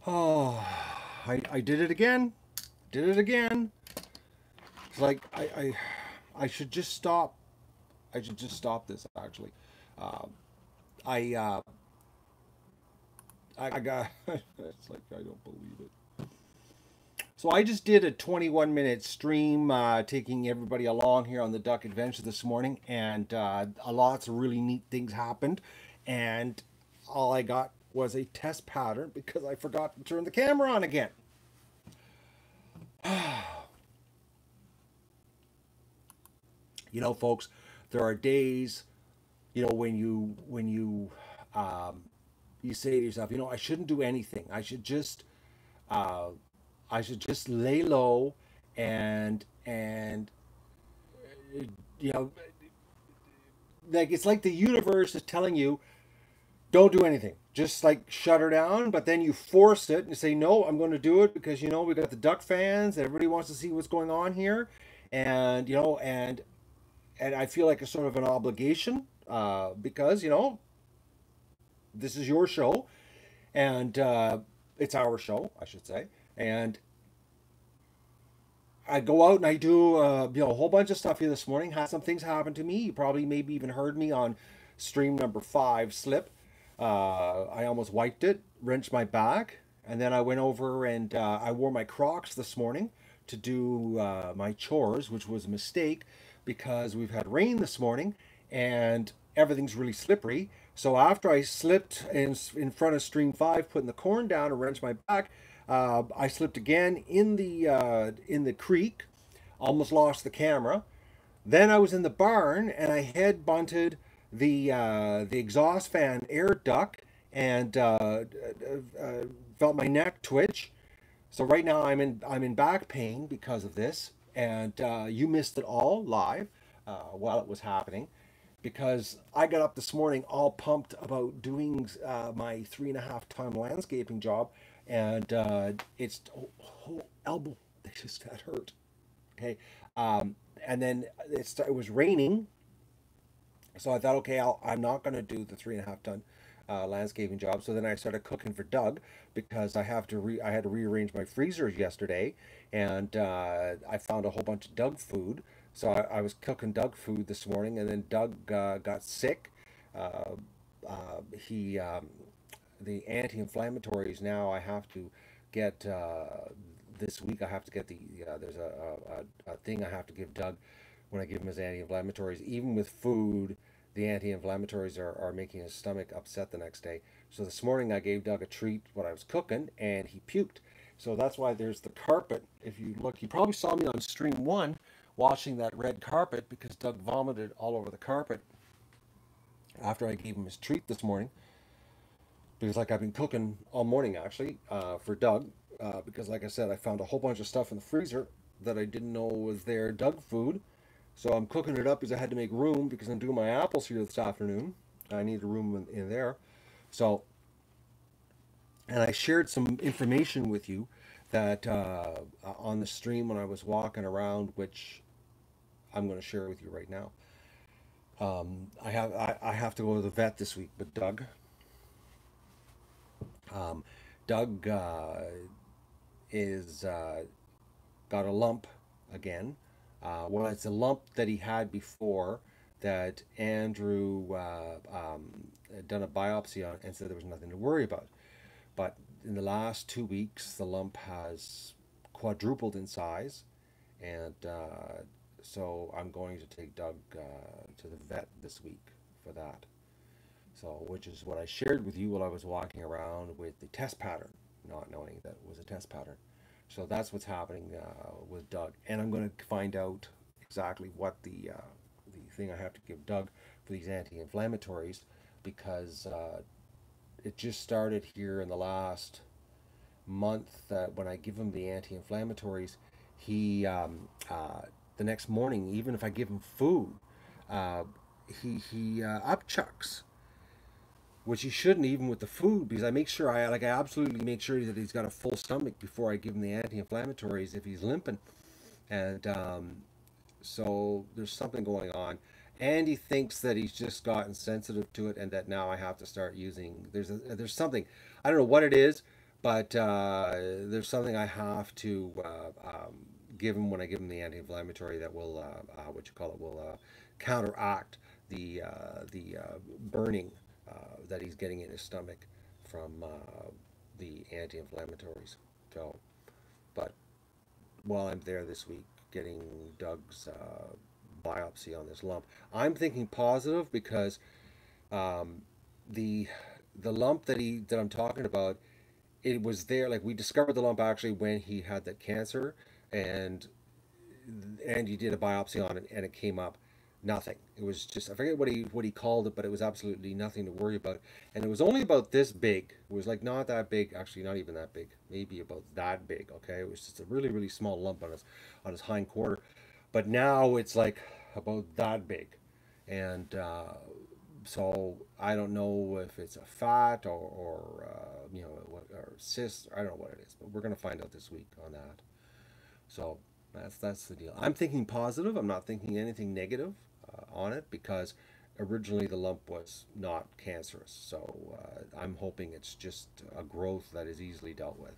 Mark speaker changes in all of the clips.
Speaker 1: Oh, I did it again. Did it again. It's like I should just stop. I should just stop this actually. Uh, I I got. It's like I don't believe it. So I just did a 21-minute stream, taking everybody along here on the Duck Adventure this morning, and lots of really neat things happened. And all I got was a test pattern because I forgot to turn the camera on again. You know, folks, there are days, when you say to yourself, I shouldn't do anything. Uh, I should just lay low and you know, like it's like the universe is telling you, don't do anything. Just like shut her down, but then you force it and say, no, I'm going to do it because we got the Duck fans. Everybody wants to see what's going on here, and and I feel like a sort of an obligation, because this is your show, and it's our show, I should say. And I go out and I do a whole bunch of stuff here this morning. Had some things happen to me. You probably maybe even heard me on stream number 5 slip. I almost wiped it, wrenched my back, and then I went over and I wore my Crocs this morning to do my chores, which was a mistake because we've had rain this morning and everything's really slippery. So after I slipped in front of stream 5, putting the corn down and wrenched my back, I slipped again in the creek, almost lost the camera. Then I was in the barn and I head bunted the exhaust fan air duct and felt my neck twitch. So right now I'm in back pain because of this, and you missed it all live while it was happening, because I got up this morning all pumped about doing my 3.5 ton landscaping job, and it's whole elbow. That hurt. Okay, and then it was raining, so I thought, okay, I'm not going to do the 3.5 ton landscaping job. So then I started cooking for Doug because I had to rearrange my freezers yesterday, and I found a whole bunch of Doug food. So I was cooking Doug food this morning, and then Doug got sick. Uh, he The anti-inflammatories now I have to get this week. I have to get there's a thing I have to give Doug when I give him his anti-inflammatories. Even with food, the anti-inflammatories are making his stomach upset the next day. So this morning I gave Doug a treat when I was cooking, and he puked. So that's why there's the carpet. If you look, you probably saw me on stream 1 washing that red carpet because Doug vomited all over the carpet after I gave him his treat this morning. Because like I've been cooking all morning actually for Doug, because like I said, I found a whole bunch of stuff in the freezer that I didn't know was there, Doug food. So I'm cooking it up because I had to make room because I'm doing my apples here this afternoon. I need a room in there. So, and I shared some information with you that on the stream when I was walking around, which I'm going to share with you right now. I have to go to the vet this week, but um, Doug is got a lump again. Well, it's a lump that he had before that Andrew had done a biopsy on and said there was nothing to worry about. But in the last 2 weeks, the lump has quadrupled in size, and so I'm going to take Doug to the vet this week for that. So, which is what I shared with you while I was walking around with the test pattern, not knowing that it was a test pattern. So that's what's happening with Doug, and I'm going to find out exactly what the thing I have to give Doug for these anti-inflammatories, because it just started here in the last month that when I give him the anti-inflammatories, he the next morning, even if I give him food, uh, he upchucks, which he shouldn't, even with the food, because I absolutely make sure that he's got a full stomach before I give him the anti-inflammatories if he's limping. And so there's something going on, and he thinks that he's just gotten sensitive to it, and that now I have to start using. There's something, I don't know what it is, But there's something I have to give him when I give him the anti-inflammatory that will, what you call it, will counteract the burning that he's getting in his stomach from the anti-inflammatories. So, but while I'm there this week getting Doug's biopsy on this lump, I'm thinking positive because um, the the lump that I'm talking about, it was there. Like we discovered the lump actually when he had that cancer, and he did a biopsy on it, and it came up nothing. It was just, I forget what he called it, but it was absolutely nothing to worry about. And it was only about this big. It was like not that big, actually not even that big, maybe about that big. Okay, it was just a really small lump on his hind quarter, but now it's like about that big, and so I don't know if it's a fat or or cyst. I don't know what it is, but we're gonna find out this week on that. So that's the deal. I'm thinking positive. I'm not thinking anything negative on it because originally the lump was not cancerous. So I'm hoping it's just a growth that is easily dealt with.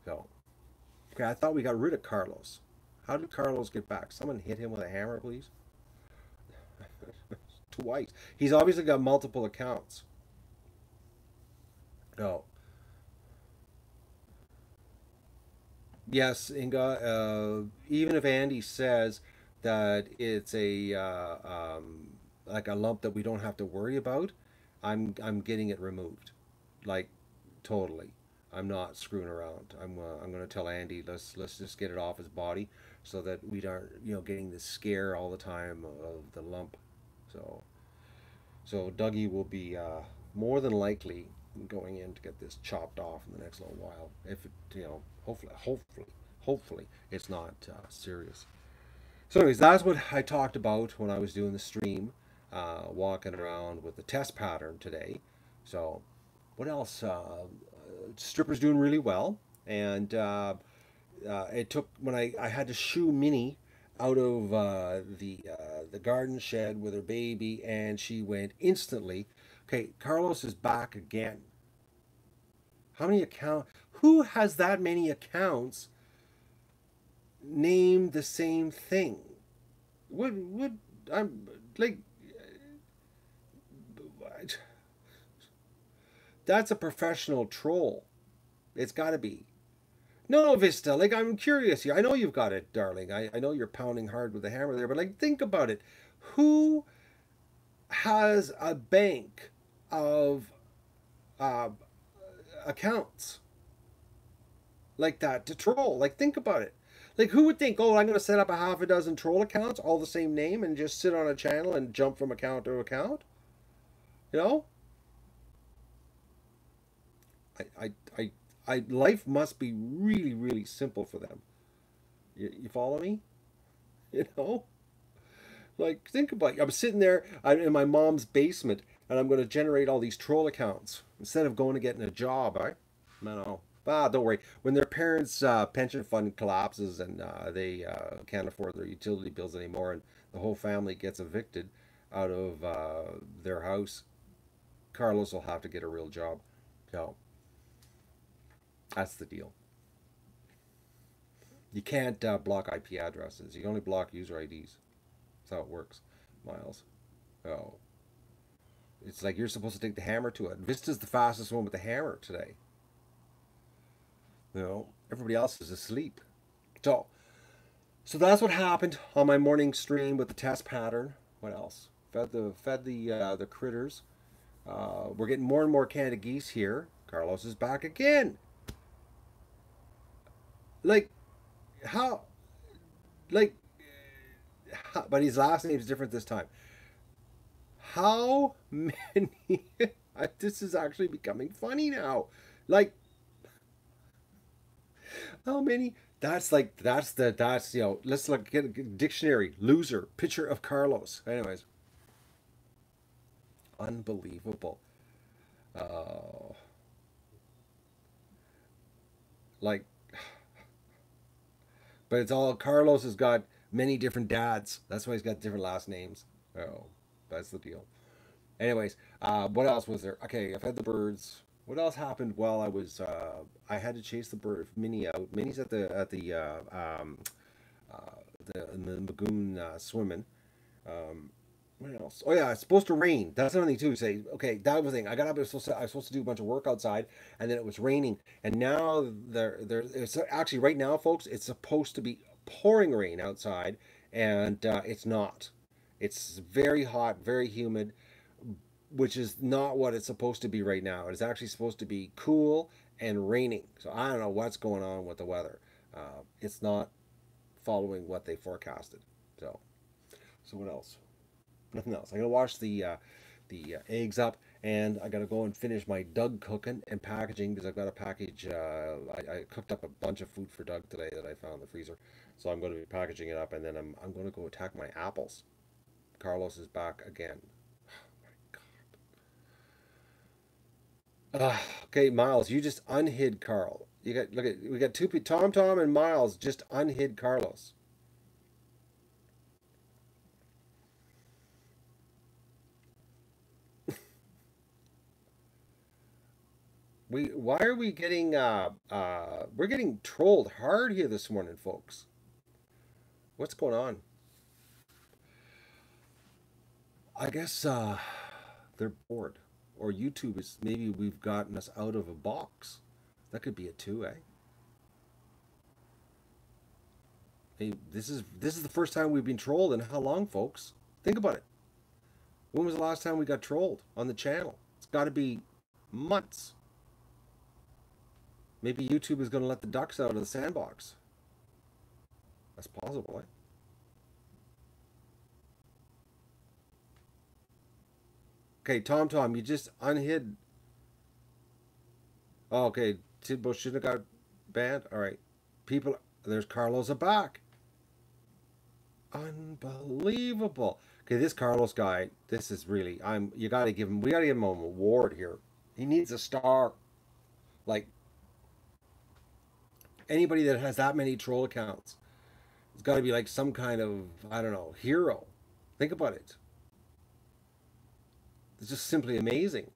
Speaker 1: So okay, I thought we got rid of Carlos. How did Carlos get back? Someone hit him with a hammer, please. Twice. He's obviously got multiple accounts. No. Yes, Inga. Even if Andy says that it's a like a lump that we don't have to worry about, I'm getting it removed, like totally. I'm not screwing around. I'm going to tell Andy let's just get it off his body so that we aren't getting this scare all the time of the lump. So Dougie will be more than likely going in to get this chopped off in the next little while. If it, hopefully it's not serious. So, anyways, that's what I talked about when I was doing the stream, walking around with the test pattern today. So, what else? Stripper's doing really well, and it took when I had to shoo Minnie out of the garden shed with her baby, and she went instantly. Okay, Carlos is back again. How many accounts? Who has that many accounts named the same thing? Would I'm like that's a professional troll. It's got to be. No, Vista. Like I'm curious here. I know you've got it, darling. I know you're pounding hard with the hammer there, but like think about it. Who has a bank of uh, accounts like that to troll? Like think about it. Like who would think, oh, I'm going to set up a half a dozen troll accounts, all the same name, and just sit on a channel and jump from account to account? You know, I, I, I, life must be really simple for them. You follow me? You know, like think about it. I'm sitting there in my mom's basement, and I'm going to generate all these troll accounts instead of going and getting a job. Right? No. Ah, don't worry. When their parents' pension fund collapses and they can't afford their utility bills anymore, and the whole family gets evicted out of their house, Carlos will have to get a real job. So that's the deal. You can't block IP addresses. You can only block user IDs. That's how it works, Miles. Oh, it's like you're supposed to take the hammer to it. Vista's the fastest one with the hammer today. Everybody else is asleep. So, that's what happened on my morning stream with the test pattern. What else? Fed the critters. We're getting more and more Canada geese here. Carlos is back again. Like how? Like, but his last name is different this time. How many? This is actually becoming funny now. Like how many? That's let's look get a dictionary. Loser. Picture of Carlos. Anyways, unbelievable. Uh, like, but it's all Carlos has got many different dads. That's why he's got different last names. Oh, that's the deal. Anyways, what else was there? Okay, I've had the birds. What else happened while I was? I had to chase the bird Minnie out. Minnie's at in the lagoon swimming. Um, what else? Oh yeah, it's supposed to rain. That's another thing too. Say okay, that was the thing. I got up. I was supposed to do a bunch of work outside, and then it was raining. And now there. It's actually right now, folks. It's supposed to be pouring rain outside, and it's not. It's very hot, very humid, which is not what it's supposed to be right now. It's actually supposed to be cool and raining. So I don't know what's going on with the weather. It's not following what they forecasted. So, so what else? Nothing else. I'm gonna wash the eggs up, and I gotta go and finish my Doug cooking and packaging because I've got a package. I cooked up a bunch of food for Doug today that I found in the freezer, so I'm going to be packaging it up, and then I'm going to go attack my apples. Carlos is back again. Okay, Miles, you just unhid Carl. You got look at we got two people, Tom and Miles just unhid Carlos. We why are we getting we're getting trolled hard here this morning, folks. What's going on? I guess they're bored. Or YouTube is maybe we've gotten us out of a box. That could be it too, eh? Hey, this is the first time we've been trolled in how long, folks? Think about it. When was the last time we got trolled on the channel? It's got to be months. Maybe YouTube is going to let the ducks out of the sandbox. That's possible, eh? Okay, Tom, you just unhid. Oh, okay, Tidbo should have got banned. All right, people. There's Carlos back. Unbelievable. Okay, this Carlos guy. This is really. I'm. You got to give him. We got to give him an award here. He needs a star. Like anybody that has that many troll accounts, it's got to be like some kind of I don't know hero. Think about it. It's just simply amazing.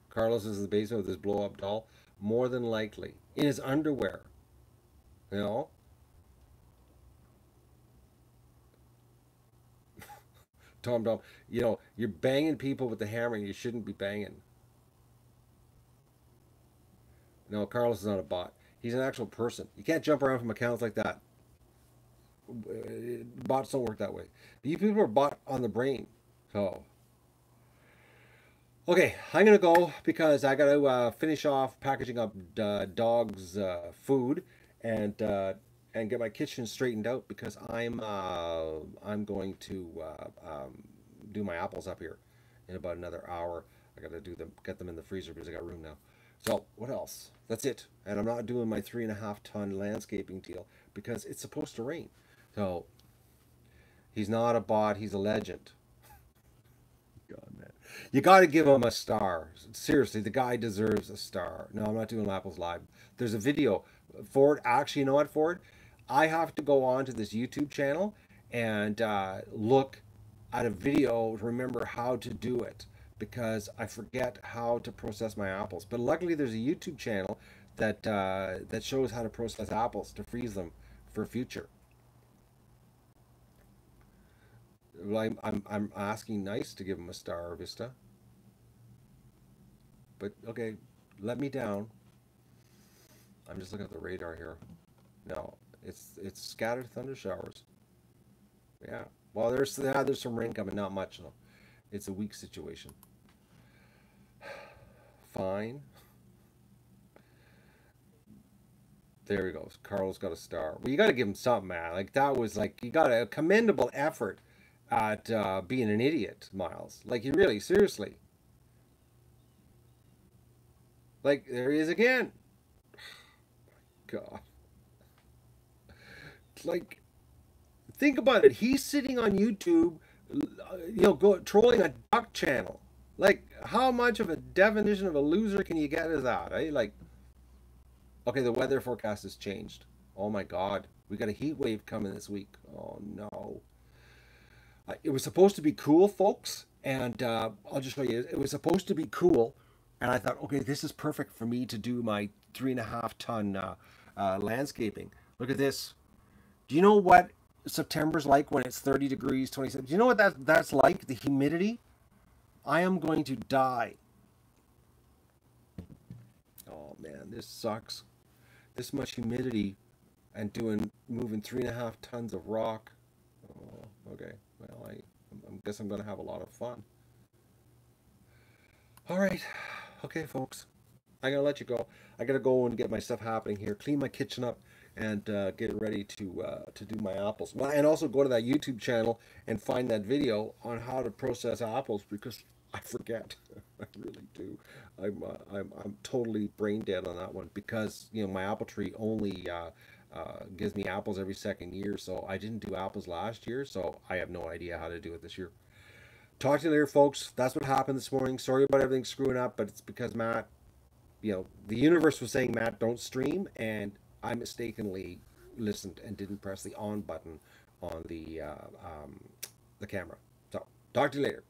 Speaker 1: Carlos is in the basement with his blow up doll, more than likely in his underwear. You know, Tom, you're banging people with the hammer you shouldn't be banging. No, Carlos is not a bot. He's an actual person. You can't jump around from accounts like that. Bots don't work that way. You people are bot on the brain. So, okay, I'm gonna go because I gotta finish off packaging up dog's food and uh, and get my kitchen straightened out because I'm going to do my apples up here in about another hour. I gotta do them, get them in the freezer because I got room now. So what else? That's it. And I'm not doing my 3.5 ton landscaping deal because it's supposed to rain. So he's not a bot. He's a legend. God, man. You got to give him a star. Seriously, the guy deserves a star. No, I'm not doing Apples Live. There's a video. Ford, actually, you know what, Ford? I have to go on to this YouTube channel and look at a video to remember how to do it because I forget how to process my apples. But luckily, there's a YouTube channel that shows how to process apples to freeze them for future. Well, I'm asking nice to give him a star, Vista. But okay, let me down. I'm just looking at the radar here. No, it's scattered thunder showers. Yeah. Well, there's some rain coming, not much though. It's a weak situation. Fine. There he goes. Carl's got a star. Well, you got to give him something, man. Like that was like you got a commendable effort at being an idiot, Miles. Like you really, seriously. Like there he is again. God. Like think about it. He's sitting on YouTube, go trolling a duck channel. Like how much of a definition of a loser can you get as that? Eh? Like okay, the weather forecast has changed. Oh my God, we got a heat wave coming this week. Oh no. It was supposed to be cool, folks, And I'll just show you. It was supposed to be cool, and I thought, okay, this is perfect for me to do my 3.5 ton landscaping. Look at this. Do you know what September's like when it's 30 degrees, 27? Do you know what that's like? The humidity? I am going to die. Oh man, this sucks. This much humidity and moving 3.5 tons of rock. Oh, okay. Well, I guess I'm gonna have a lot of fun. All right. Okay, folks. I gotta let you go. I gotta go and get my stuff happening here. Clean my kitchen up and get ready to do my apples. Well, and also go to that YouTube channel and find that video on how to process apples because I forget. I really do. I'm totally brain dead on that one because my apple tree only gives me apples every second year. So I didn't do apples last year, so I have no idea how to do it this year. Talk to you later, folks. That's what happened this morning. Sorry about everything screwing up, but it's because Matt, the universe was saying, Matt, don't stream, and I mistakenly listened and didn't press the on button on the camera. So, talk to you later.